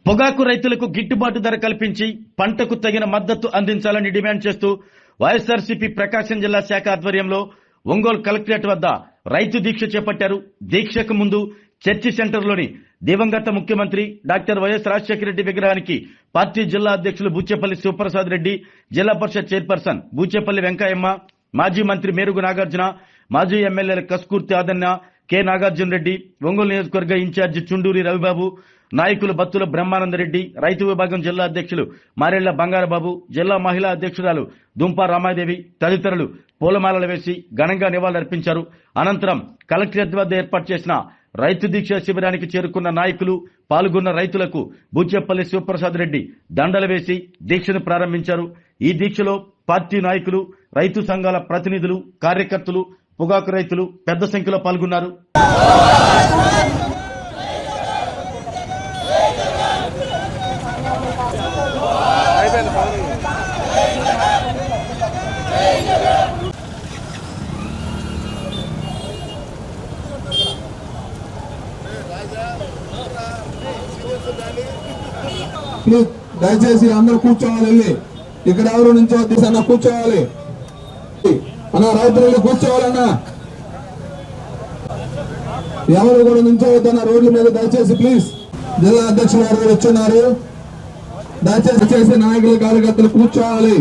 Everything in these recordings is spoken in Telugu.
పొగాకు రైతులకు గిట్టుబాటు ధర కల్పించి పంటకు తగిన మద్దతు అందించాలని డిమాండ్ చేస్తూ వైఎస్ఆర్సీపీ ప్రకాశం జిల్లా శాఖ ఆధ్వర్యంలో ఒంగోలు కలెక్టరేట్ వద్ద రైతు దీక్ష చేపట్టారు. దీక్షకు ముందు చర్చి సెంటర్లోని దివంగత ముఖ్యమంత్రి డాక్టర్ వైఎస్ రాజశేఖర రెడ్డి విగ్రహానికి పార్టీ జిల్లా అధ్యక్షులు బూచేపల్లి శివప్రసాద్ రెడ్డి, జిల్లా పరిషత్ చైర్పర్సన్ బూచేపల్లి వెంకయ్యమ్మ, మాజీ మంత్రి మేరుగు నాగార్జున, మాజీ ఎమ్మెల్యేల కస్కూర్తి ఆదన్య, కె నాగార్జున రెడ్డి, ఒంగోలు నియోజకవర్గ ఇన్ఛార్జి చుండూరి రవిబాబు, నాయకులు బత్తుల బ్రహ్మానందరెడ్డి, రైతు విభాగం జిల్లా అధ్యక్షులు మారెళ్ల బంగారబాబు, జిల్లా మహిళా అధ్యక్షురాలు దుంపా రామాదేవి తదితరులు పూలమాలలు వేసి ఘనంగా నివాళులర్పించారు. అనంతరం కలెక్టరేట్ వద్ద ఏర్పాటు చేసిన రైతు దీక్ష శిబిరానికి చేరుకున్న నాయకులు, పాల్గొన్న రైతులకు బూచేపల్లి శివప్రసాద్ రెడ్డి దండలు వేసి దీక్షను ప్రారంభించారు. ఈ దీక్షలో పార్టీ నాయకులు, రైతు సంఘాల ప్రతినిధులు, కార్యకర్తలు, పొగాకు రైతులు పెద్ద సంఖ్యలో పాల్గొన్నారు. దయచేసి అందరూ కూర్చోవాలి. ఇక్కడ ఎవరు నుంచో అన్న కూర్చోవాలి అన్న, రైతులు కూర్చోవాలన్నా, ఎవరు కూడా నుంచోవద్దన్న రోడ్ల మీద దయచేసి ప్లీజ్. జిల్లా అధ్యక్షులు గారు వచ్చున్నారు, దయచేసి నాయకులు, కార్యకర్తలు కూర్చోవాలి.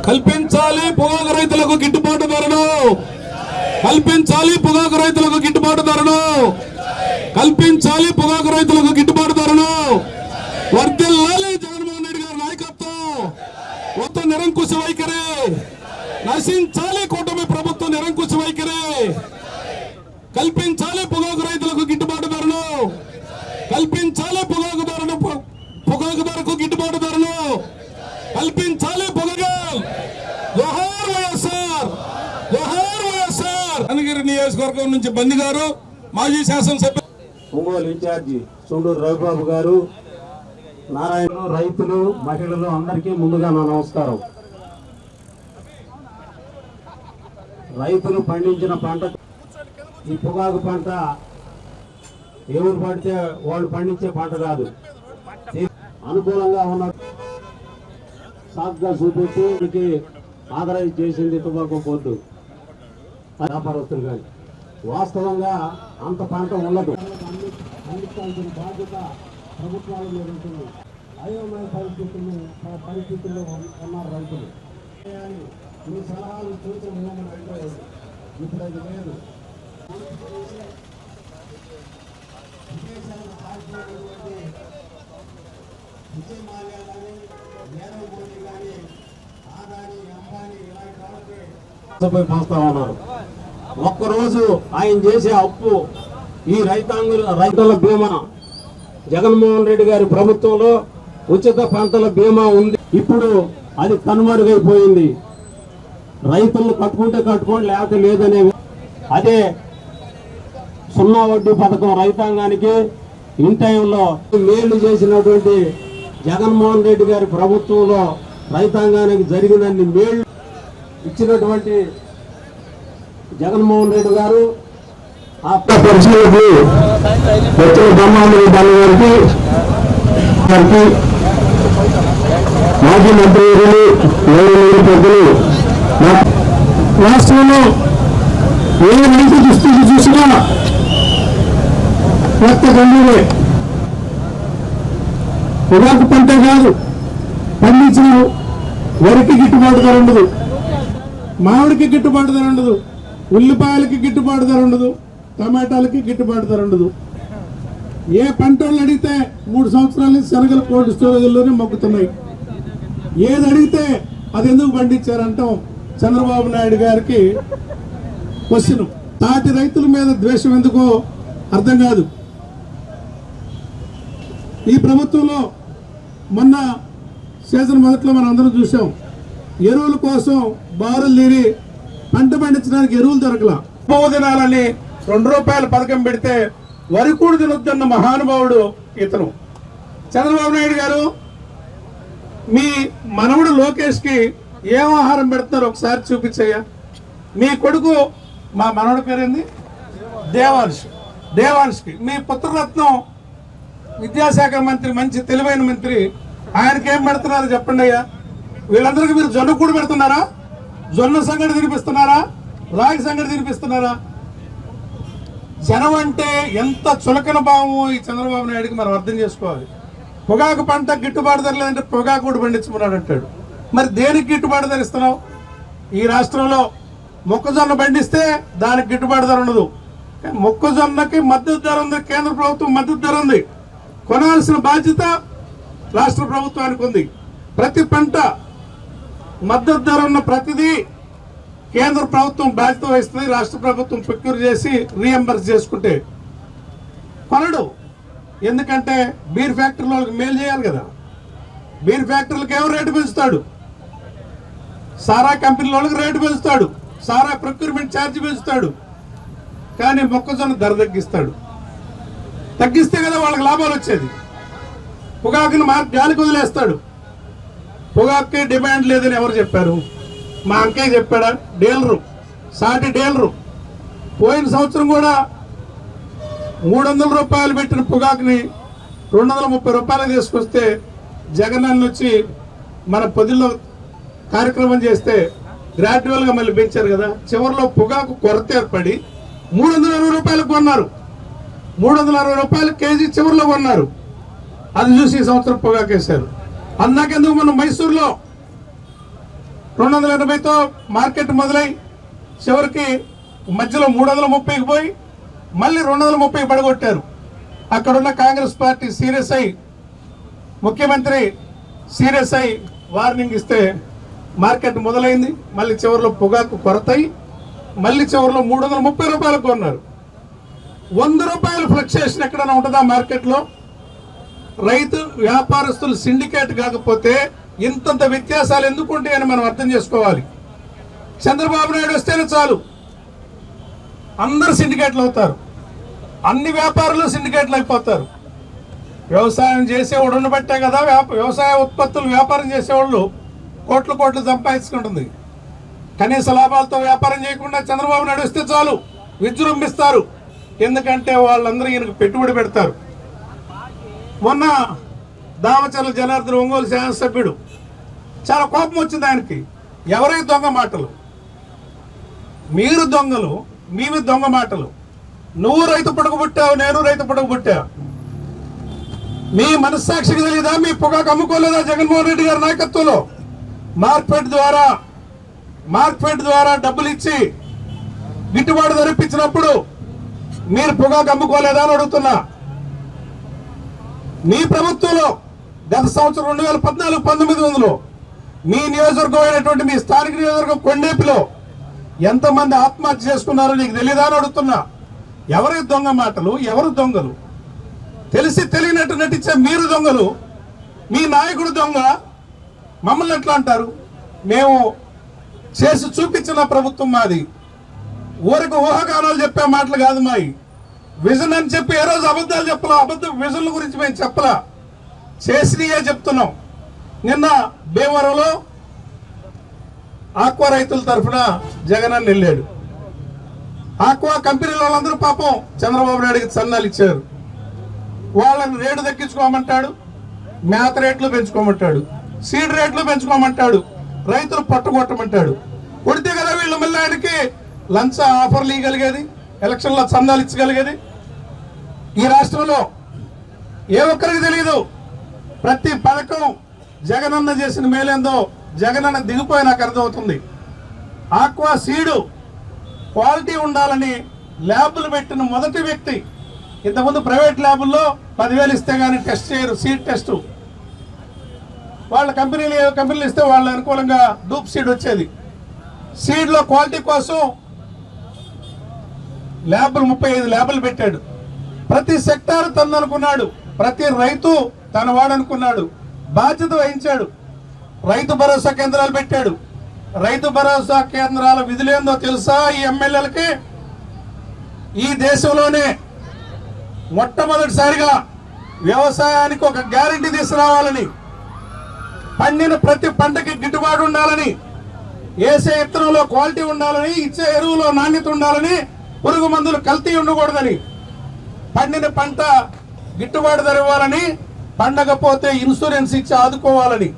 కల్పించాలి పొగాకు రైతులకు గిట్టుబాటు ధరను, కల్పించాలి పొగాకు రైతులకు గిట్టుబాటు ధరను, కల్పించాలి పొగాకు రైతులకు గిట్టుబాటు ధరను. వర్ధిల్లాలి జగన్మోహన్ రెడ్డి గారి నాయకత్వం, మొత్తం నిరంకుశ వైఖరి నశించాలి, కూటమి ప్రభుత్వం నిరంకుశ వైఖరి. కల్పించాలి పొగాకు రైతులకు గిట్టుబాటు ధరను, కల్పించాలి పొగాకు ధరకు గిట్టుబాటు ధరను, కల్పించాలి పొగగా. జోహార్ వైఎస్ఆర్, జోహార్ వైఎస్ఆర్. అనంతగిరి నియోజకవర్గం నుంచి బండి గారు, మాజీ శాసనసభ్యులు ఒంగోలు ఇన్ఛార్జి చుండూరు రవిబాబు గారు, నారాయణ, రైతులు, మహిళలు అందరికీ ముందుగా నా నమస్కారం. రైతులు పండించిన పంట, ఈ పొగాకు పంట ఎవరు పడితే వాళ్ళు పండించే పంట కాదు. అనుకూలంగా ఉన్న సాగ్గా చూపెట్టి ఆథరైజ్ చేసింది టొబాకో బోర్డు, వ్యాపారస్తులు కానీ. వాస్తవంగా అంత పంట ఉండదు. అందించాల్సిన బాధ్యత ప్రభుత్వాల మీద ఉంటుంది. అయోమయ పరిస్థితుల్లో ఉన్నారు రైతులు. మీ సలహాలు సూచనలు అంటే ఇప్పుడు అది లేదు. విజయ్ మాల్యా కానీ, నీరవ్ మోదీ కానీ, ఆదాని, అంబానీ ఇలాంటి వాళ్ళకి పోస్తా ఉన్నారు. ఒక్కరోజు ఆయన చేసే అప్పు ఈ రైతుల బీమా, జగన్మోహన్ రెడ్డి గారి ప్రభుత్వంలో ఉచిత పంటల బీమా ఉంది. ఇప్పుడు అది కనుమరుగైపోయింది. రైతులను కట్టుకుంటే కట్టుకోండి, లేకపోతే లేదనే అదే సున్నా వడ్డీ పథకం రైతాంగానికి ఇన్ టైంలో మేలు చేసినటువంటి జగన్మోహన్ రెడ్డి గారి ప్రభుత్వంలో రైతాంగానికి జరిగినన్ని మేళ్లు ఇచ్చినటువంటి జగన్మోహన్ రెడ్డి గారు ఆ పరిశీలనకు బ్రహ్మాండ గారికి, మాజీ మంత్రులు, పెద్దలు, రాష్ట్రంలో ఏ రైతు దుస్థితి చూసినా కొత్త గండీలే. పొగాకు పంటే కాదు పండించిన వరికి గిట్టుబాటు ధర ఉండదు, మామిడికి గిట్టుబాటు ధర ఉండదు, ఉల్లిపాయలకి గిట్టుబాటు ధర ఉండదు, టమాటాలకి గిట్టుబాటు ధర ఉండదు. ఏ పంట వాళ్ళు అడిగితే 3 సంవత్సరాల నుంచి శనగలు కోల్డ్ స్టోరేజ్లోనే మొక్కుతున్నాయి. ఏది అడిగితే అది ఎందుకు పండించారంటాం చంద్రబాబు నాయుడు గారికి క్వశ్చన్. తాటి రైతుల మీద ద్వేషం ఎందుకో అర్థం కాదు. ఈ ప్రభుత్వంలో మొన్న సీజన్ మొదట్లో మనం అందరం చూసాం, ఎరువుల కోసం బారులు తీరి పంట పండించడానికి ఎరువులు దొరకలా. దినాలని 2 రూపాయల పథకం పెడితే వరి కూడా తినొద్దన్న మహానుభావుడు ఇతను. చంద్రబాబు నాయుడు గారు మీ మనవడు లోకేష్ కి ఏం ఆహారం పెడుతున్నారు ఒకసారి చూపించయ్యా. మీ కొడుకు, మా మనవడి పేరేంది, దేవాంశ్కి మీ పుత్రరత్నం విద్యాశాఖ మంత్రి, మంచి తెలివైన మంత్రి, ఆయనకేం పెడుతున్నారు చెప్పండి అయ్యా. వీళ్ళందరికీ మీరు జొన్న కూడా పెడుతున్నారా? జొన్న సంగటి తినిపిస్తున్నారా? రాగి సంగటి తినిపిస్తున్నారా? జనం అంటే ఎంత చులకన భావమో ఈ చంద్రబాబు నాయుడికి మనం అర్థం చేసుకోవాలి. పొగాకు పంట గిట్టుబాటు ధర లేదంటే పొగాకు కూడా పండించుకున్నాడు అంటాడు. మరి దేనికి గిట్టుబాటు ధర ఇస్తున్నావు? ఈ రాష్ట్రంలో మొక్కజొన్న పండిస్తే దానికి గిట్టుబాటు ధర ఉండదు. మొక్కజొన్నకి మద్దతు ధర ఉంది, కేంద్ర ప్రభుత్వం మద్దతు ధర ఉంది. కొనాల్సిన బాధ్యత రాష్ట్ర ప్రభుత్వానికి ఉంది. ప్రతి పంట మద్దతు ధర ఉన్న ప్రతిదీ కేంద్ర ప్రభుత్వం బాధ్యత వహిస్తుంది. రాష్ట్ర ప్రభుత్వం ప్రొక్యూర్ చేసి రీఎంబర్స్ చేసుకుంటే కొనడు. ఎందుకంటే బీర్ ఫ్యాక్టరీలో వాళ్ళకి మేలు చేయాలి కదా. బీర్ ఫ్యాక్టరీలకు ఎవరు రేటు పెంచుతాడు? సారా కంపెనీల వాళ్ళకి రేటు పెంచుతాడు, సారా ప్రొక్యూర్మెంట్ ఛార్జ్ పెంచుతాడు. కానీ మొక్కజొన్న ధర తగ్గిస్తే కదా వాళ్ళకి లాభాలు వచ్చేది. పొగాకుని గాలికి వదిలేస్తాడు. పొగాకుకి డిమాండ్ లేదని ఎవరు చెప్పారు? మా అంకయ్య చెప్పాడా? డీలరు, సాటి డీలరు. పోయిన సంవత్సరం కూడా 300 రూపాయలు పెట్టిన పొగాకుని 230 రూపాయలు తీసుకొస్తే జగన్ అన్న వచ్చి మన పొదిలో కార్యక్రమం చేస్తే గ్రాడ్యువల్ గా మళ్ళీ పెంచారు కదా. చివరిలో పొగాకు కొరత ఏర్పడి 360 రూపాయలకు కొన్నారు. 360 రూపాయలు కేజీ చివరిలో కొన్నారు. అది చూసి ఈ సంవత్సరం పొగాకు వేశారు. అందాకెందుకు మనం మైసూరులో 280తో మార్కెట్ మొదలై చివరికి మధ్యలో 330కి పోయి మళ్ళీ 230 పడగొట్టారు. అక్కడున్న కాంగ్రెస్ పార్టీ సీరియస్ అయి, ముఖ్యమంత్రి సీరియస్ అయి వార్నింగ్ ఇస్తే మార్కెట్ మొదలైంది. మళ్ళీ చివరిలో పొగాకు కొరతయి మళ్ళీ చివరిలో 330 రూపాయలకు కొన్నారు. 100 రూపాయల ఫ్లక్చుయేషన్ ఎక్కడైనా ఉంటుందా మార్కెట్లో? రైతు వ్యాపారస్తులు సిండికేట్ కాకపోతే ఇంతంత వ్యత్యాసాలు ఎందుకు ఉంటాయని మనం అర్థం చేసుకోవాలి. చంద్రబాబు నాయుడు వస్తేనే చాలు అందరు సిండికేట్లు అవుతారు, అన్ని వ్యాపారులు సిండికేట్లు అయిపోతారు. వ్యవసాయం చేసేవాడు ఉండబట్టే కదా వ్యవసాయ ఉత్పత్తులు వ్యాపారం చేసేవాళ్ళు కోట్లు సంపాదించుకుంటుంది. కనీస లాభాలతో వ్యాపారం చేయకుండా చంద్రబాబు నాయుడు వస్తే చాలు విజృంభిస్తారు. ఎందుకంటే వాళ్ళందరూ ఈయనకు పెట్టుబడి పెడతారు. మొన్న దామచర్ల జనార్దన్ ఒంగోలు శాసనసభ్యుడు చాలా కోపం వచ్చింది ఆయనకి. ఎవరై దొంగ మాటలు, మీరు దొంగలు, మీవి దొంగ మాటలు. నువ్వు రైతు పడకబుట్టావు, నేను రైతు పడకబుట్టా. మీ మనస్సాక్షికి తెలీదా? మీ పొగాకు అమ్ముకోలేదా జగన్మోహన్ రెడ్డి గారి నాయకత్వంలో? మార్కెట్ ద్వారా డబ్బులు ఇచ్చి గిట్టుబాటు ధర ఇప్పించినప్పుడు మీరు పొగాకు అమ్ముకోలేదా అని అడుగుతున్నా. మీ ప్రభుత్వంలో గత సంవత్సరం 2014-19లో మీ నియోజకవర్గం అయినటువంటి మీ స్థానిక నియోజకవర్గం కొండేపిలో ఎంతమంది ఆత్మహత్య చేసుకున్నారో నీకు తెలియదా అని అడుగుతున్నా. ఎవరి దొంగ మాటలు, ఎవరు దొంగలు? తెలిసి తెలియనట్టు నటించే మీరు దొంగలు, మీ నాయకుడు దొంగ. మమ్మల్ని ఎట్లా అంటారు? మేము చేసి చూపించిన ప్రభుత్వం మాది. ఊరికి ఊహాగానాలు చెప్పే మాటలు కాదు మాయి. విజన్ అని చెప్పి ఏ రోజు అబద్ధాలు చెప్పలా. విజన్ల గురించి మేము చెప్పలా, చేసినయే చెప్తున్నాం. నిన్న భీమవరంలో ఆక్వా రైతుల తరఫున జగన్ అన్న వెళ్ళాడు. ఆక్వా కంపెనీల వాళ్ళందరూ పాపం చంద్రబాబు నాయుడికి సన్నాలు ఇచ్చారు. వాళ్ళని రేటు తగ్గించుకోమంటాడు, మేత రేట్లు పెంచుకోమంటాడు, సీడ్ రేట్లు పెంచుకోమంటాడు, రైతులు పట్టుకొట్టమంటాడు. కొడితే కదా వీళ్ళు మళ్ళీ ఆయనకి లంచ్ ఆఫర్లు ఇవ్వగలిగేది, ఎలక్షన్లో చందాలు ఇచ్చగలిగేది. ఈ రాష్ట్రంలో ఏ ఒక్కరికి తెలియదు ప్రతి పథకం జగనన్న చేసిన మేలేందో జగన్ అన్న దిగిపోయి నాకు అర్థమవుతుంది. ఆక్వా సీడు క్వాలిటీ ఉండాలని ల్యాబులు పెట్టిన మొదటి వ్యక్తి. ఇంతకుముందు ప్రైవేట్ ల్యాబుల్లో 10,000 ఇస్తే కానీ టెస్ట్ చేయరు, సీడ్ టెస్ట్. వాళ్ళ కంపెనీలు ఇస్తే వాళ్ళ అనుకూలంగా డూప్ సీడ్ వచ్చేది. సీడ్లో క్వాలిటీ కోసం ల్యాబులు 35 ల్యాబులు పెట్టాడు. ప్రతి సెక్టార్ తననుకున్నాడు, ప్రతి రైతు తన వాడనుకున్నాడు, బాధ్యత వహించాడు. రైతు భరోసా కేంద్రాలు పెట్టాడు. రైతు భరోసా కేంద్రాల విధులేందో తెలుసా ఈ ఎమ్మెల్యేలకి? ఈ దేశంలోనే మొట్టమొదటిసారిగా వ్యవసాయానికి ఒక గ్యారెంటీ తీసుకురావాలని, పండిన ప్రతి పంటకి గిట్టుబాటు ఉండాలని, వేసే విత్తనంలో క్వాలిటీ ఉండాలని, ఇచ్చే ఎరువులో నాణ్యత ఉండాలని, పురుగు మందులు కల్తీ ఉండకూడదని, పండిన పంట గిట్టుబాటు ధర ఇవ్వాలని, పండకపోతే ఇన్సూరెన్స్ ఇచ్చి ఆదుకోవాలని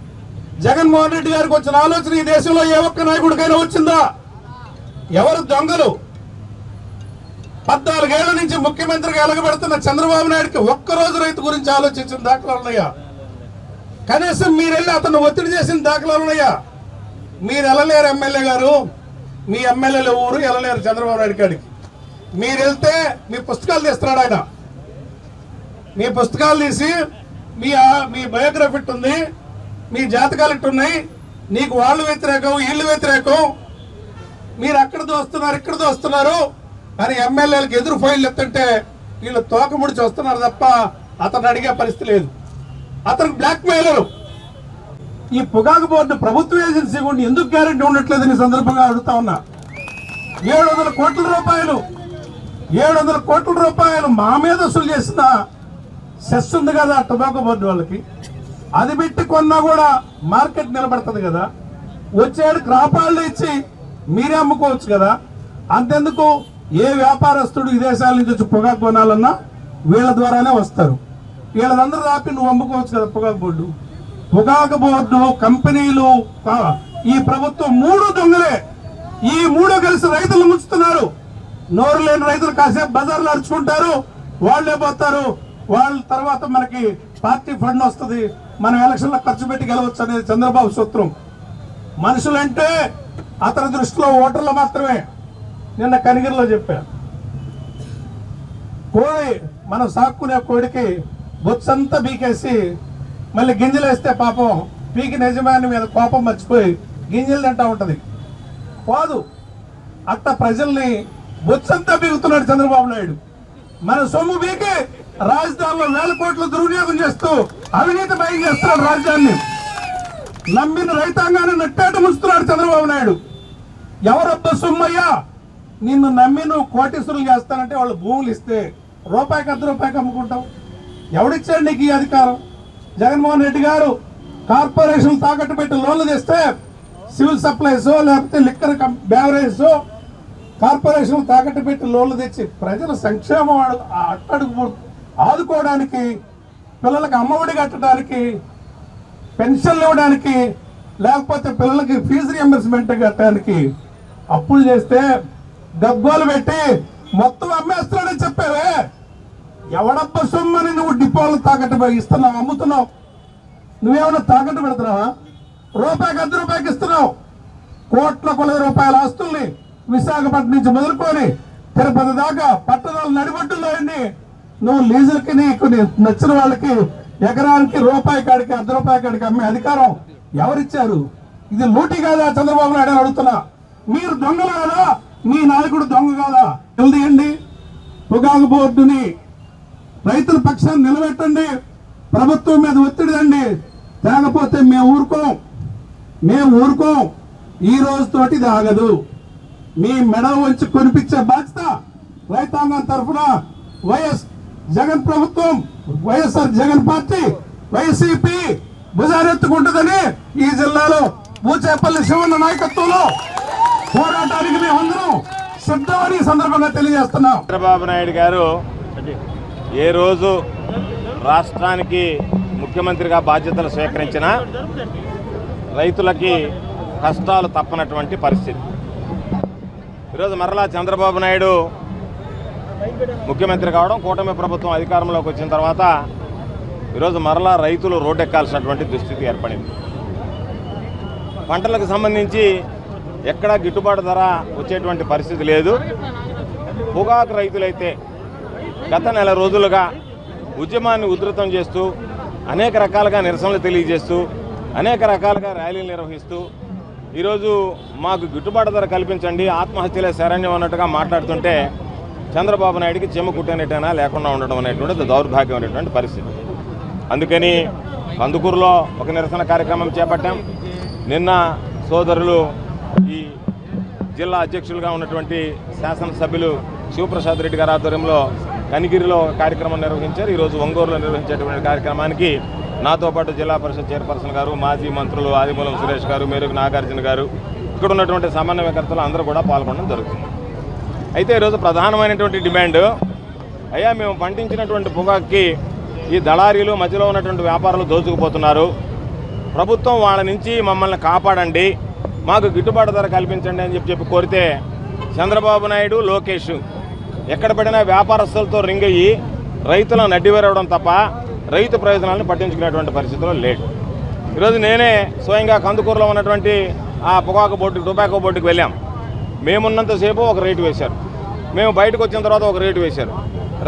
జగన్మోహన్ రెడ్డి గారికి వచ్చిన ఆలోచన ఈ దేశంలో ఏ ఒక్క నాయకుడికైనా వచ్చిందా? ఎవరు దొంగలు? 14 ఏళ్ల నుంచి ముఖ్యమంత్రిగా ఎలగబడుతున్న చంద్రబాబు నాయుడికి ఒక్కరోజు రైతు గురించి ఆలోచించిన దాఖలాలు ఉన్నాయా? కనీసం మీరు వెళ్ళి అతను ఒత్తిడి చేసిన దాఖలాలు ఉన్నాయా? మీరు వెళ్ళలేరు ఎమ్మెల్యే గారు, మీ ఎమ్మెల్యేల ఊరు వెళ్ళలేరు చంద్రబాబు నాయుడు కాడికి. మీరు వెళ్తే మీ పుస్తకాలు తీస్తున్నాడు ఆయన. మీ పుస్తకాలు తీసి మీ బయోగ్రఫీ ఉంది, మీ జాతకాలు ఇట్టున్నాయి, నీకు వాళ్ళు వ్యతిరేకం, వీళ్ళు వ్యతిరేకం, మీరు అక్కడ దోస్తున్నారు ఇక్కడ దోస్తున్నారు అని ఎమ్మెల్యేలకు ఎదురు ఫైళ్ళు ఎత్తుంటే వీళ్ళు తోకముడిచి వస్తున్నారు తప్ప అతను అడిగే పరిస్థితి లేదు. అతనికి బ్లాక్ మెయిలరు. ఈ పొగాకు బోర్డు ప్రభుత్వ ఏజెన్సీ కూడా ఎందుకు గ్యారెంటీ ఉండట్లేదని సందర్భంగా అడుగుతా ఉన్నా. 700 కోట్ల రూపాయలు మా మీద వసూలు చేసిన సెస్ ఉంది కదా టొబాకో బోర్డు వాళ్ళకి, అది పెట్టి కొన్నా కూడా మార్కెట్ నిలబడుతుంది కదా. వచ్చేడు క్రాపాళ్ళు ఇచ్చి మీరే అమ్ముకోవచ్చు కదా. అంతెందుకు ఏ వ్యాపారస్తుడు విదేశాల నుంచి వచ్చి పొగాకు కొనాలన్నా వీళ్ళ ద్వారానే వస్తారు. వీళ్ళందరూ రాపి నువ్వు అమ్ముకోవచ్చు కదా పొగాకు బోర్డు. పొగాకు బోర్డు, కంపెనీలు, ఈ ప్రభుత్వం 3 దొంగలే. ఈ 3 కలిసి రైతులు ముంచుతున్నారు. నోరు లేని రైతులు కాసేపు బజార్లు నడుచుకుంటారు, వాళ్లే పోతారు. వాళ్ళ తర్వాత మనకి పార్టీ ఫండ్ వస్తుంది, మనం ఎలక్షన్లో ఖర్చు పెట్టి గెలవచ్చు అనేది చంద్రబాబు సూత్రం. మనుషులంటే అతని దృష్టిలో ఓటర్లు మాత్రమే. నిన్న కనిగిరిలో చెప్పాను, కోడి మనం సాక్కునే కోడికి బొత్సంతా బీకేసి మళ్ళీ గింజలు వేస్తే పాపం పీకి యజమాని మీద కోపం మర్చిపోయి గింజలు తింటా ఉంటది, పోదు. అట్ట ప్రజల్ని బొత్సంతా బీగుతున్నాడు చంద్రబాబు నాయుడు. మన సొమ్ము బీకి రాజధానిలో 1,000 కోట్లు దుర్వినియోగం చేస్తూ అవినీతి భయం చేస్తున్నాడు. రాజధానిని నమ్మిన రైతాంగాన్ని నట్టేట ముంచుతున్నాడు చంద్రబాబు నాయుడు. ఎవరబ్బ సొమ్మయ్యా? నిన్ను నమ్మి నువ్వు కోటీశ్వరులు చేస్తానంటే వాళ్ళు భూములు ఇస్తే రూపాయికి ₹1 అమ్ముకుంటావు. ఎవడిచ్చాడు నీకు ఈ అధికారం? జగన్మోహన్ రెడ్డి గారు కార్పొరేషన్ తాకట్టు పెట్టి లోన్లు తెస్తే సివిల్ సప్లైస్ లేకపోతే లిక్కర్ బేవరేజ్ కార్పొరేషన్ తాకట్టు పెట్టి లోన్లు తెచ్చి ప్రజల సంక్షేమం అట్టడుగు ఆదుకోవడానికి, పిల్లలకు అమ్మఒడి కట్టడానికి, పెన్షన్లు ఇవ్వడానికి, లేకపోతే పిల్లలకి ఫీజు రియంబర్స్మెంట్ కట్టడానికి అప్పులు చేస్తే గగ్గోలు పెట్టి మొత్తం అమ్మేస్తున్నాడని చెప్పావే. ఎవడబ్బ సొమ్మని నువ్వు డిపోలు తాకట్టు ఇస్తున్నావు, అమ్ముతున్నావు. నువ్వేమన్నా తాకట్టు పెడుతున్నావా? రూపాయికి ₹1 ఇస్తున్నావు. కోట్ల కొలది రూపాయల ఆస్తుల్ని విశాఖపట్నం నుంచి మొదలుకొని తిరుపతి దాకా పట్టణాలు నడిబొడ్డుల్లో నువ్వు లీజులకి నీకు నచ్చిన వాళ్ళకి ఎకరానికి ₹1 కాడికి ₹1 కాడికి అమ్మే అధికారం ఎవరిచ్చారు? ఇది లూటీ కాదా చంద్రబాబు నాయుడు అని అడుగుతున్నా. మీరు దొంగలు కాదా? మీ నాయకుడు దొంగ కాదా? తెలియండి. పొగాకు బోర్డుని రైతుల పక్షాన్ని నిలబెట్టండి, ప్రభుత్వం మీద ఒత్తిడి తండి. తేకపోతే మేము ఊరుకోం. ఈ రోజుతోటి ఇది ఆగదు. మీ మెడ వంచి కొనిపించే బాధ్యత రైతాంగం తరఫున వైఎస్ జగన్ ప్రభుత్వం, వైఎస్ఆర్ జగన్ పార్టీ, వైసీపీ భుజారెత్తుకుంటుందని ఈ జిల్లాలో బూచేపల్లి శివన్న నాయకత్వంలో పోరాటానికి మేమందరం సిద్ధమని సందర్భంగా తెలియజేస్తున్నాం. చంద్రబాబు నాయుడు గారు ఏ రోజు రాష్ట్రానికి ముఖ్యమంత్రిగా బాధ్యతలు స్వీకరించినా రైతులకి కష్టాలు తప్పనటువంటి పరిస్థితి. ఈరోజు మరలా చంద్రబాబు నాయుడు ముఖ్యమంత్రి కావడం, కూటమి ప్రభుత్వం అధికారంలోకి వచ్చిన తర్వాత ఈరోజు మరలా రైతులు రోడ్డెక్కాల్సినటువంటి దుస్థితి ఏర్పడింది. పంటలకు సంబంధించి ఎక్కడా గిట్టుబాటు ధర వచ్చేటువంటి పరిస్థితి లేదు. పొగాకు రైతులైతే గత నెల రోజులుగా ఉద్యమాన్ని ఉధృతం చేస్తూ అనేక రకాలుగా నిరసనలు తెలియజేస్తూ అనేక రకాలుగా ర్యాలీలు నిర్వహిస్తూ ఈరోజు మాకు గిట్టుబాటు ధర కల్పించండి, ఆత్మహత్యలే శరణ్యం అన్నట్టుగా మాట్లాడుతుంటే చంద్రబాబు నాయుడికి చెమ్మ కుట్టేనట్టైనా లేకుండా ఉండడం అనేటువంటిది దౌర్భాగ్యం అనేటువంటి పరిస్థితి. అందుకని కందుకూరులో ఒక నిరసన కార్యక్రమం చేపట్టాం. నిన్న సోదరులు ఈ జిల్లా అధ్యక్షులుగా ఉన్నటువంటి శాసనసభ్యులు శివప్రసాద్ రెడ్డి గారి ఆధ్వర్యంలో కనిగిరిలో కార్యక్రమం నిర్వహించారు. ఈరోజు ఒంగోలులో నిర్వహించేటువంటి కార్యక్రమానికి నాతో పాటు జిల్లా పరిషత్ చైర్పర్సన్ గారు, మాజీ మంత్రులు ఆదిమూలం సురేష్ గారు, మేరుగు నాగార్జున గారు, ఇక్కడ ఉన్నటువంటి సమన్వయకర్తలు అందరూ కూడా పాల్గొనడం జరుగుతుంది. అయితే ఈరోజు ప్రధానమైనటువంటి డిమాండ్, అయ్యా మేము పండించినటువంటి పొగాకుకి ఈ దళారీలు మధ్యలో ఉన్నటువంటి వ్యాపారులు దోచుకుపోతున్నారు, ప్రభుత్వం వాళ్ళ నుంచి మమ్మల్ని కాపాడండి, మాకు గిట్టుబాటు ధర కల్పించండి అని చెప్పి కోరితే చంద్రబాబు నాయుడు, లోకేష్ ఎక్కడ పడినా వ్యాపారస్తులతో రింగ్ అయ్యి రైతులను నడ్డివేరవడం తప్ప రైతు ప్రయోజనాలను పట్టించుకునేటువంటి పరిస్థితిలో లేడు. ఈరోజు నేనే స్వయంగా కందుకూరులో ఉన్నటువంటి ఆ పొగాకు బోర్డుకి, టొబాకో బోర్డుకి వెళ్ళాం. మేమున్నంతసేపు ఒక రేటు వేశారు, మేము బయటకు వచ్చిన తర్వాత ఒక రేటు వేశారు.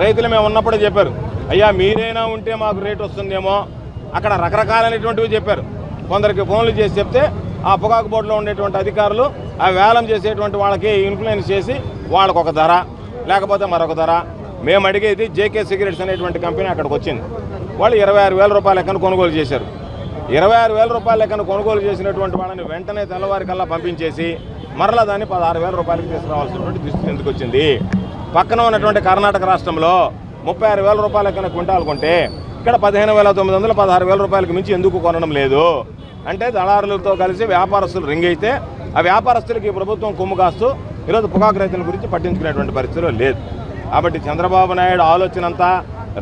రైతులు మేము ఉన్నప్పుడే చెప్పారు, అయ్యా మీరైనా ఉంటే మాకు రేటు వస్తుందేమో. అక్కడ రకరకాలైనటువంటివి చెప్పారు. కొందరికి ఫోన్లు చేసి చెప్తే ఆ పొగాకు బోర్డులో ఉండేటువంటి అధికారులు ఆ వేలం చేసేటువంటి వాళ్ళకి ఇన్ఫ్లుయెన్స్ చేసి వాళ్ళకు ఒక ధర, లేకపోతే మరొక ధర. మేము అడిగేది జేకే సిగరెట్స్ అనేటువంటి కంపెనీ అక్కడికి వచ్చింది. వాళ్ళు 26,000 రూపాయల లెక్కన కొనుగోలు చేశారు. 26,000 రూపాయల లెక్కన కొనుగోలు చేసినటువంటి వాళ్ళని వెంటనే తెల్లవారికల్లా పంపించేసి మరలా దాన్ని 16,000 రూపాయలకి తీసుకురావాల్సినటువంటి దుస్థితి ఎందుకు వచ్చింది? పక్కన ఉన్నటువంటి కర్ణాటక రాష్ట్రంలో 36,000 రూపాయల లెక్కన క్వింటాలు కొంటే ఇక్కడ 15,900, 16,000 రూపాయలకు మించి ఎందుకు కొనడం లేదు అంటే దళారులతో కలిసి వ్యాపారస్తులు రింగ్ అయితే ఆ వ్యాపారస్తులకి ప్రభుత్వం కొమ్ము కాస్తూ ఈరోజు పొగాకు రైతుల గురించి పట్టించుకునేటువంటి పరిస్థితిలో లేదు. కాబట్టి చంద్రబాబు నాయుడు ఆలోచన అంతా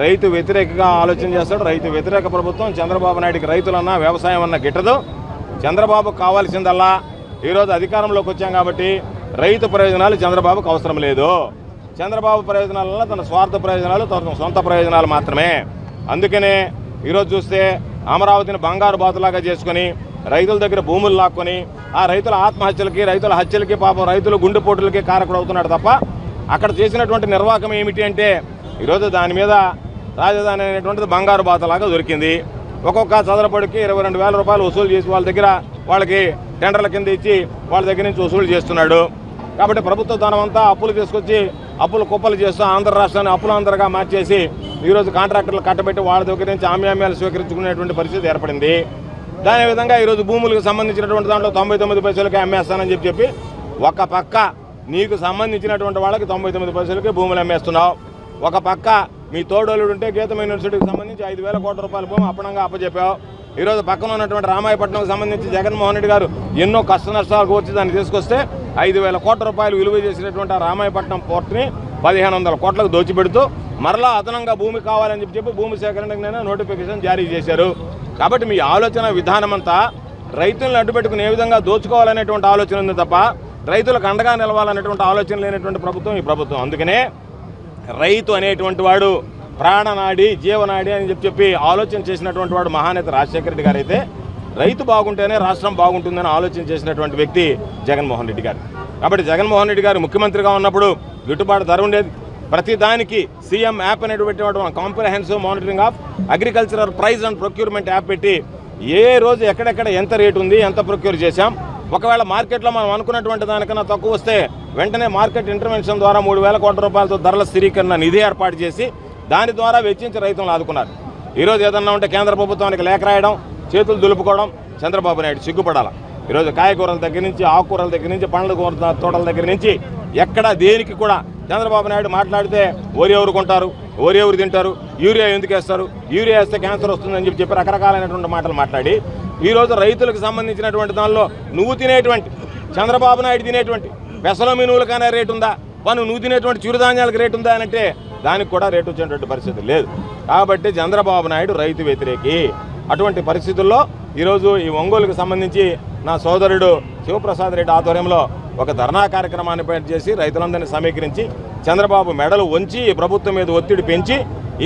రైతు వ్యతిరేకంగా ఆలోచన చేస్తాడు. రైతు వ్యతిరేక ప్రభుత్వం. చంద్రబాబు నాయుడికి రైతులన్నా వ్యవసాయం అన్నా గిట్టదు. చంద్రబాబుకు కావాల్సిందల్లా ఈరోజు అధికారంలోకి వచ్చాం కాబట్టి రైతు ప్రయోజనాలు చంద్రబాబుకు అవసరం లేదు. చంద్రబాబు ప్రయోజనాలలో తన స్వార్థ ప్రయోజనాలు, తన సొంత ప్రయోజనాలు మాత్రమే. అందుకనే ఈరోజు చూస్తే అమరావతిని బంగారు బాతులాగా చేసుకుని రైతుల దగ్గర భూములు లాక్కొని ఆ రైతుల ఆత్మహత్యలకి, రైతుల హత్యలకి, పాపం రైతులు గుండెపోటులకి కారకుడు అవుతున్నాడు తప్ప అక్కడ చేసినటువంటి నిర్వాహకం ఏమిటి అంటే ఈరోజు దాని మీద రాజధాని అనేటువంటిది బంగారు బాతులాగా దొరికింది. ఒక్కొక్క చదరపడికి 22,000 రూపాయలు వసూలు చేసి వాళ్ళ దగ్గర వాళ్ళకి టెండర్ల కింద ఇచ్చి వాళ్ళ దగ్గర నుంచి వసూలు చేస్తున్నాడు. కాబట్టి ప్రభుత్వ ధనం అంతా అప్పులు తీసుకొచ్చి అప్పులు కుప్పలు చేస్తూ ఆంధ్ర రాష్ట్రాన్ని అప్పులందరగా మార్చేసి ఈరోజు కాంట్రాక్టర్లు కట్టబెట్టి వాళ్ళ దగ్గర నుంచి ఆమ్యామ్యాలు స్వీకరించుకునేటువంటి పరిస్థితి ఏర్పడింది. దాని విధంగా ఈరోజు భూములకు సంబంధించినటువంటి దాంట్లో 99 పైసలకి అమ్మేస్తానని చెప్పి ఒక పక్క నీకు సంబంధించినటువంటి వాళ్ళకి 99 పైసలకి భూములు అమ్మేస్తున్నావు. ఒక పక్క మీ తోడోళ్ళు ఉంటే గీతం యూనివర్సిటీకి సంబంధించి 5,000 కోట్ల రూపాయల భూమి అప్పనంగా అప్పచెప్పావు. ఈరోజు పక్కన ఉన్నటువంటి రామాయపట్నంకి సంబంధించి జగన్మోహన్ రెడ్డి గారు ఎన్నో కష్ట నష్టాలకు వచ్చి దాన్ని తీసుకొస్తే 5,000 కోట్ల రూపాయలు విలువ చేసినటువంటి ఆ రామాయపట్నం పోర్ట్ని 1,500 కోట్లకు దోచిపెడుతూ మరలా అదనంగా భూమి కావాలని చెప్పి భూమి సేకరణకు నోటిఫికేషన్ జారీ చేశారు. కాబట్టి మీ ఆలోచన విధానం అంతా రైతులను అడ్డుపెట్టుకుని ఏ విధంగా దోచుకోవాలనేటువంటి ఆలోచన ఉంది తప్ప రైతులకు అండగా నిలవాలనేటువంటి ఆలోచన లేనటువంటి ప్రభుత్వం ఈ ప్రభుత్వం. అందుకనే రైతు అనేటువంటి వాడు ప్రాణనాడి, జీవనాడి అని చెప్పి ఆలోచన చేసినటువంటి వాడు మహానేత రాజశేఖర రెడ్డి గారు అయితే రైతు బాగుంటేనే రాష్ట్రం బాగుంటుందని ఆలోచన చేసినటువంటి వ్యక్తి జగన్మోహన్ రెడ్డి గారు. కాబట్టి జగన్మోహన్ రెడ్డి గారు ముఖ్యమంత్రిగా ఉన్నప్పుడు గిట్టుబాటు ధర ఉండేది. ప్రతి దానికి సీఎం యాప్ అనేటువంటి comprehensive monitoring of agricultural price and procurement app పెట్టి ఏ రోజు ఎక్కడెక్కడ ఎంత రేటు ఉంది, ఎంత ప్రొక్యూర్ చేశాం, ఒకవేళ మార్కెట్లో మనం అనుకున్నటువంటి దానికన్నా తక్కువ వస్తే వెంటనే మార్కెట్ ఇంటర్వెన్షన్ ద్వారా 3,000 కోట్ల రూపాయలతో ధరల స్థిరీకరణ నిధి ఏర్పాటు చేసి దాని ద్వారా వెచ్చించి రైతులను ఆదుకున్నారు. ఈరోజు ఏదన్నా ఉంటే కేంద్ర ప్రభుత్వానికి లేఖ రాయడం, చేతులు దులుపుకోవడం చంద్రబాబు నాయుడు సిగ్గుపడాల. ఈరోజు కాయగూరల దగ్గర నుంచి, ఆకుకూరల దగ్గర నుంచి, పండ్ల తోటల దగ్గర నుంచి ఎక్కడ దేనికి కూడా చంద్రబాబు నాయుడు మాట్లాడితే వరి ఎవరు కొంటారు, వరి ఎవరు తింటారు, యూరియా ఎందుకు వేస్తారు, యూరియా వేస్తే క్యాన్సర్ వస్తుందని చెప్పి రకరకాలైనటువంటి మాటలు మాట్లాడి ఈరోజు రైతులకు సంబంధించినటువంటి దానిలో నువ్వు తినేటువంటి, చంద్రబాబు నాయుడు తినేటువంటి పెసల మినువులకైనా రేటు ఉందా, నువ్వు తినేటువంటి చిరుధాన్యాలకు రేటు ఉందా అంటే దానికి కూడా రేటు వచ్చేటువంటి పరిస్థితి లేదు. కాబట్టి చంద్రబాబు నాయుడు రైతు వ్యతిరేకి. అటువంటి పరిస్థితుల్లో ఈరోజు ఈ ఒంగోలుకు సంబంధించి నా సోదరుడు శివప్రసాద్ రెడ్డి ఆధ్వర్యంలో ఒక ధర్నా కార్యక్రమాన్ని ఏర్పాటు చేసి రైతులందరినీ సమీకరించి చంద్రబాబు మెడలు వంచి ప్రభుత్వం మీద ఒత్తిడి పెంచి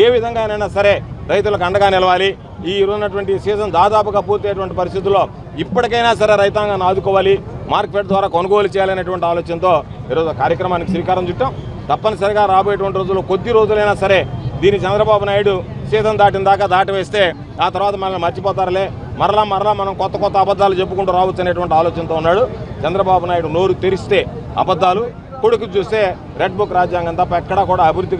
ఏ విధంగానైనా సరే రైతులకు అండగా నిలవాలి, ఈ ఉన్నటువంటి సీజన్ దాదాపుగా పూర్తయ్యేటువంటి పరిస్థితుల్లో ఇప్పటికైనా సరే రైతాంగాన్ని ఆదుకోవాలి, మార్కెట్ ద్వారా కొనుగోలు చేయాలనేటువంటి ఆలోచనతో ఈరోజు కార్యక్రమానికి శ్రీకారం చుట్టాం. తప్పనిసరిగా రాబోయేటువంటి రోజుల్లో కొద్ది రోజులైనా సరే దీన్ని చంద్రబాబు నాయుడు సీజన్ దాటిన దాకా దాటివేస్తే ఆ తర్వాత మనల్ని మర్చిపోతారులే, మరలా మనం కొత్త అబద్ధాలు చెప్పుకుంటూ రావచ్చు అనేటువంటి ఆలోచనతో ఉన్నాడు. చంద్రబాబు నాయుడు నోరు తెరిస్తే అబద్ధాలు, కొడుకు చూస్తే రెడ్ బుక్ రాజ్యాంగం తప్ప ఎక్కడా కూడా అభివృద్ధి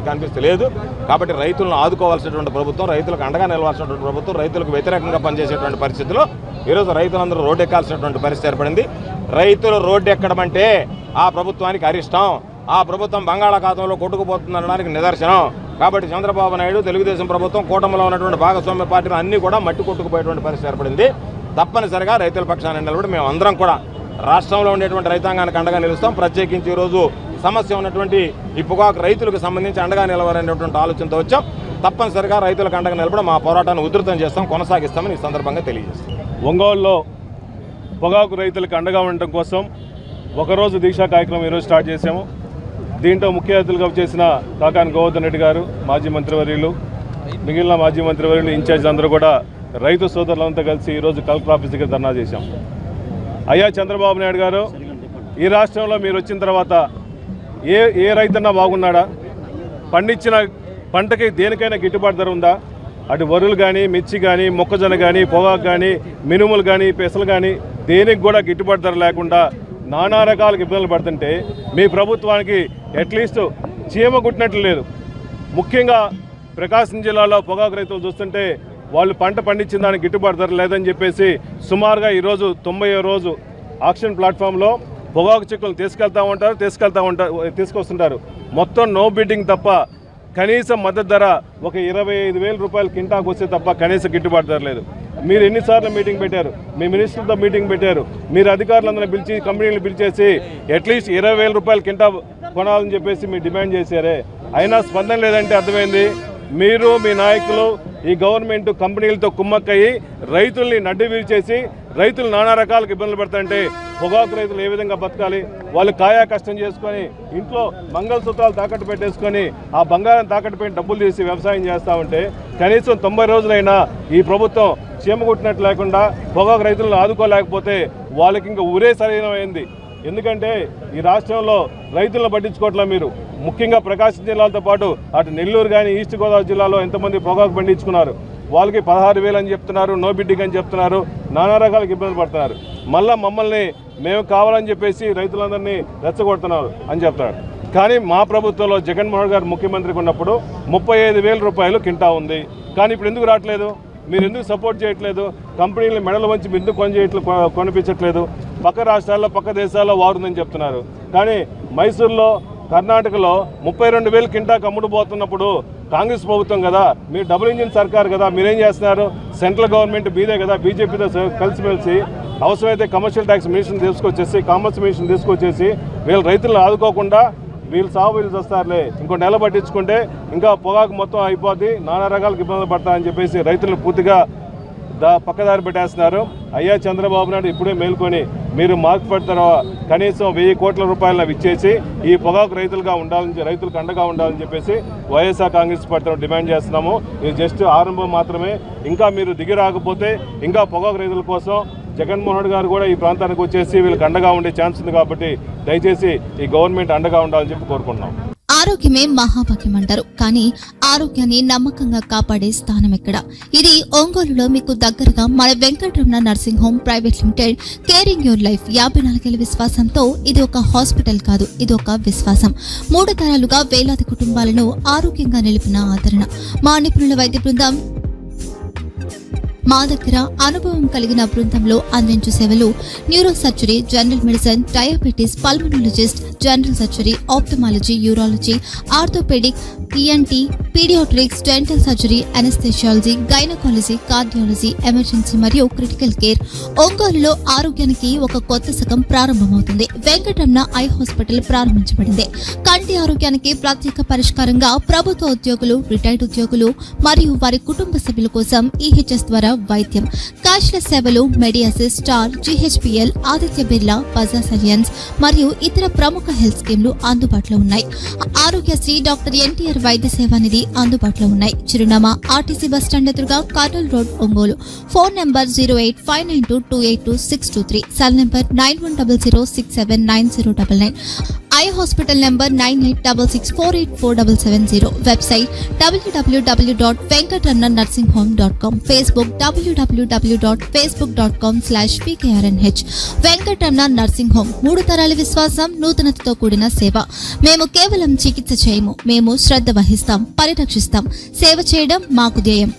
కనిపిస్తలేదు. కాబట్టి రైతులను ఆదుకోవాల్సినటువంటి ప్రభుత్వం, రైతులకు అండగా నిలవాల్సినటువంటి ప్రభుత్వం, రైతులకు వ్యతిరేకంగా పనిచేసేటువంటి పరిస్థితిలో ఈరోజు రైతులందరూ రోడ్డు ఎక్కాల్సినటువంటి పరిస్థితి ఏర్పడింది. రైతులు రోడ్డు ఎక్కడం అంటే ఆ ప్రభుత్వానికి అరిష్టం, ఆ ప్రభుత్వం బంగాళాఖాతంలో కొట్టుకుపోతుందనడానికి నిదర్శనం. కాబట్టి చంద్రబాబు నాయుడు, తెలుగుదేశం ప్రభుత్వం, కూటమిలో ఉన్నటువంటి భాగస్వామ్య పార్టీలు అన్నీ కూడా మట్టి కొట్టుకుపోయేటువంటి పరిస్థితి ఏర్పడింది. తప్పనిసరిగా రైతుల పక్షాన నిలబడి మేము అందరం కూడా రాష్ట్రంలో ఉండేటువంటి రైతాంగానికి అండగా నిలుస్తాం. ప్రత్యేకించి ఈరోజు సమస్య ఉన్నటువంటి ఈ పొగాకు రైతులకు సంబంధించి అండగా నిలవాలనేటువంటి ఆలోచనతో వచ్చాం. తప్పనిసరిగా రైతులకు అండగా నిలబడి మా పోరాటాన్ని ఉధృతం చేస్తాం, కొనసాగిస్తామని ఈ సందర్భంగా తెలియజేస్తాం. ఒంగోలులో పొగాకు రైతులకు అండగా ఉండటం కోసం ఒకరోజు దీక్షా కార్యక్రమం ఈరోజు స్టార్ట్ చేశాము. దీంట్లో ముఖ్య అతిథులుగా చేసిన కాకాని గోవర్ధన్ రెడ్డి గారు, మాజీ మంత్రివర్యులు, మిగిలిన మాజీ మంత్రివర్యులు, ఇన్ఛార్జ్ అందరూ కూడా రైతు సోదరులంతా కలిసి ఈరోజు కలెక్టర్ ఆఫీస్ దగ్గర ధర్నా చేశాం. అయ్యా చంద్రబాబు నాయుడు గారు, ఈ రాష్ట్రంలో మీరు వచ్చిన తర్వాత ఏ రైతన్నా బాగున్నాడా? పండించిన పంటకి దేనికైనా గిట్టుబాటు ధర ఉందా? అటు వరులు కానీ, మిర్చి కానీ, మొక్కజొన్న కానీ, పొగాకు కానీ, మినుములు కానీ, పెసలు కానీ దేనికి కూడా గిట్టుబాటు ధర లేకుండా నానా రకాలకు ఇబ్బందులు పడుతుంటే మీ ప్రభుత్వానికి అట్లీస్ట్ చీమ కుట్టినట్లు లేదు. ముఖ్యంగా ప్రకాశం జిల్లాలో పొగాకు రైతులు చూస్తుంటే వాళ్ళు పంట పండించిన దానికి గిట్టుబాటు ధర లేదని చెప్పేసి సుమారుగా ఈరోజు 90వ రోజు ఆక్షన్ ప్లాట్ఫామ్లో పొగాకు చెక్కులు తీసుకొస్తుంటారు. మొత్తం నో బిడ్డింగ్ తప్ప కనీసం మద్దతు ధర ఒక 25,000 రూపాయలు కింటాకు వస్తే తప్ప కనీసం గిట్టుబాటు ధర లేదు. మీరు ఎన్నిసార్లు మీటింగ్ పెట్టారు, మీ మినిస్టర్తో మీటింగ్ పెట్టారు, మీరు అధికారులందరూ పిలిచి కంపెనీలు పిలిచేసి అట్లీస్ట్ 20,000 రూపాయలు కింటా కొనాలని చెప్పేసి మీరు డిమాండ్ చేశారే, అయినా స్పందన లేదంటే అర్థమైంది మీరు, మీ నాయకులు, ఈ గవర్నమెంట్ కంపెనీలతో కుమ్మక్కయ్యి రైతుల్ని నడ్డి విరిచేసి రైతులు నానా రకాలకు ఇబ్బందులు పడతాయంటే పొగాకు రైతులు ఏ విధంగా బతకాలి? వాళ్ళు కాయా కష్టం చేసుకొని ఇంట్లో మంగళసూత్రాలు తాకట్టు పెట్టేసుకొని ఆ బంగారం తాకట్టు పెట్టి డబ్బులు తీసి వ్యవసాయం చేస్తూ ఉంటే కనీసం 90 రోజులైనా ఈ ప్రభుత్వం చీమకొట్టినట్లు లేకుండా పొగాకు రైతులను ఆదుకోలేకపోతే వాళ్ళకి ఇంకా ఊరే సరైనమైంది. ఎందుకంటే ఈ రాష్ట్రంలో రైతులను పట్టించుకోవట్లే మీరు. ముఖ్యంగా ప్రకాశం జిల్లాలతో పాటు అటు నెల్లూరు కానీ, ఈస్ట్ గోదావరి జిల్లాలో ఎంతమంది పొగాకు పండించుకున్నారు, వాళ్ళకి 16,000 అని చెప్తున్నారు, నో బిడ్డింగ్ అని చెప్తున్నారు, నానా రకాలకు ఇబ్బంది పడుతున్నారు. మళ్ళీ మమ్మల్ని మేము కావాలని చెప్పేసి రైతులందరినీ రెచ్చగొడుతున్నారు అని చెప్తున్నారు. కానీ మా ప్రభుత్వంలో జగన్మోహన్ గారు ముఖ్యమంత్రిగా ఉన్నప్పుడు 35,000 రూపాయలు కింటా ఉంది. కానీ ఇప్పుడు ఎందుకు రావట్లేదు? మీరు ఎందుకు సపోర్ట్ చేయట్లేదు? కంపెనీలు మెడలు వంచి మీరు ఎందుకు కొనిపించట్లేదు? పక్క రాష్ట్రాల్లో, పక్క దేశాల్లో వారుందని చెప్తున్నారు. కానీ మైసూర్లో, కర్ణాటకలో 32,000 కింటాకు అమ్ముడుపోతున్నప్పుడు కాంగ్రెస్ ప్రభుత్వం కదా, మీరు డబుల్ ఇంజిన్ సర్కార్ కదా, మీరేం చేస్తున్నారు? సెంట్రల్ గవర్నమెంట్ మీదే కదా, బీజేపీతో కలిసిమెలిసి అవసరమైతే కమర్షియల్ ట్యాక్స్ మినిస్టర్ని తీసుకొచ్చేసి, కామర్స్ మినిస్టర్ని తీసుకొచ్చేసి వీళ్ళు రైతులను ఆదుకోకుండా వీళ్ళు సాగు వీళ్ళు వస్తారులే, ఇంకో నెల పట్టించుకుంటే ఇంకా పొగాకు మొత్తం అయిపోద్ది, నానా రకాలకు ఇబ్బందులు పడతారని చెప్పేసి రైతులను పూర్తిగా పక్కదారి పెట్టేస్తున్నారు. అయ్యా చంద్రబాబు నాయుడు ఇప్పుడే మేల్కొని మీరు మార్క్ పెడతారో కనీసం 1,000 కోట్ల రూపాయలను ఇచ్చేసి ఈ పొగాకు రైతులకు అండగా ఉండాలని చెప్పేసి వైఎస్ఆర్ కాంగ్రెస్ పార్టీ డిమాండ్ చేస్తున్నాము. ఇది జస్ట్ ఆరంభం మాత్రమే. ఇంకా మీరు దిగి రాకపోతే ఇంకా పొగాకు రైతుల కోసం జగన్మోహన్ గారు కూడా ఈ ప్రాంతానికి వచ్చేసి వీళ్ళకి అండగా ఉండే ఛాన్స్ ఉంది. కాబట్టి దయచేసి ఈ గవర్నమెంట్ అండగా ఉండాలని చెప్పి కోరుకుంటున్నాం. ఆరోగ్యమే మహాభాగ్యం అంటారు, కానీ ఆరోగ్యాన్ని నమ్మకంగా కాపాడే స్థానం ఎక్కడ? ఇది ఒంగోలులో మీకు దగ్గరగా మన Venkataramana nursing home private limited caring your life 54 ఏళ్ల విశ్వాసంతో ఇది ఒక హాస్పిటల్ కాదు, ఇది ఒక విశ్వాసం. 3 తరాలుగా వేలాది కుటుంబాలను ఆరోగ్యంగా నిలిపిన ఆదరణ. మా నిపుణుల వైద్య బృందం మా దగ్గర అనుభవం కలిగిన బృందంలో అందించే సేవలు neuro surgery, general medicine, diabetes, pulmonologist, general surgery, ophthalmology, urology, orthopaedic, ENT, paediatrics, dental surgery, anaesthesiology, gynaecology, cardiology, emergency మరియు క్రిటికల్ కేర్. ఒంగోలులో ఆరోగ్యానికి ఒక కొత్త శకం ప్రారంభమవుతుంది. వెంకటరమణ ఐ హాస్పిటల్ ప్రారంభించబడింది. కంటి ఆరోగ్యానికి ప్రత్యేక పరిష్కారంగా ప్రభుత్వ ఉద్యోగులు, రిటైర్డ్ ఉద్యోగులు మరియు వారి కుటుంబ సభ్యుల కోసం ఈహెచ్ఎస్ ద్వారా వైద్యం. క్యాష్లెస్ సేవలు Medi Assist, Star, GHPL, Aditya Birla, Bajaj Allianz మరియు ఇతర ప్రముఖ హెల్త్ స్కీమ్లు అందుబాటులో ఉన్నాయి. ఆరోగ్యశ్రీ, డాక్టర్ ఎన్టీఆర్ వైద్య సేవా నిధి అందుబాటులో ఉన్నాయి. చిరునామా RTC బస్ స్టాండ్ ఎదురుగా, Kurnool road, Ongole. Phone number 08592282623, cell number 9100679099. Eye hospital number 9866484770. Website www.venkatramanursing.com. Facebook www.facebook.com/pkrnh. Venkataramana nursing home, 3 తరాల విశ్వాసం, నూతనతతో కూడిన సేవ. మేము కేవలం చికిత్స చేయము, మేము శ్రద్ధ వహిస్తాం, పరిరక్షిస్తాం. సేవ చేయడం మాకు ధ్యేయం.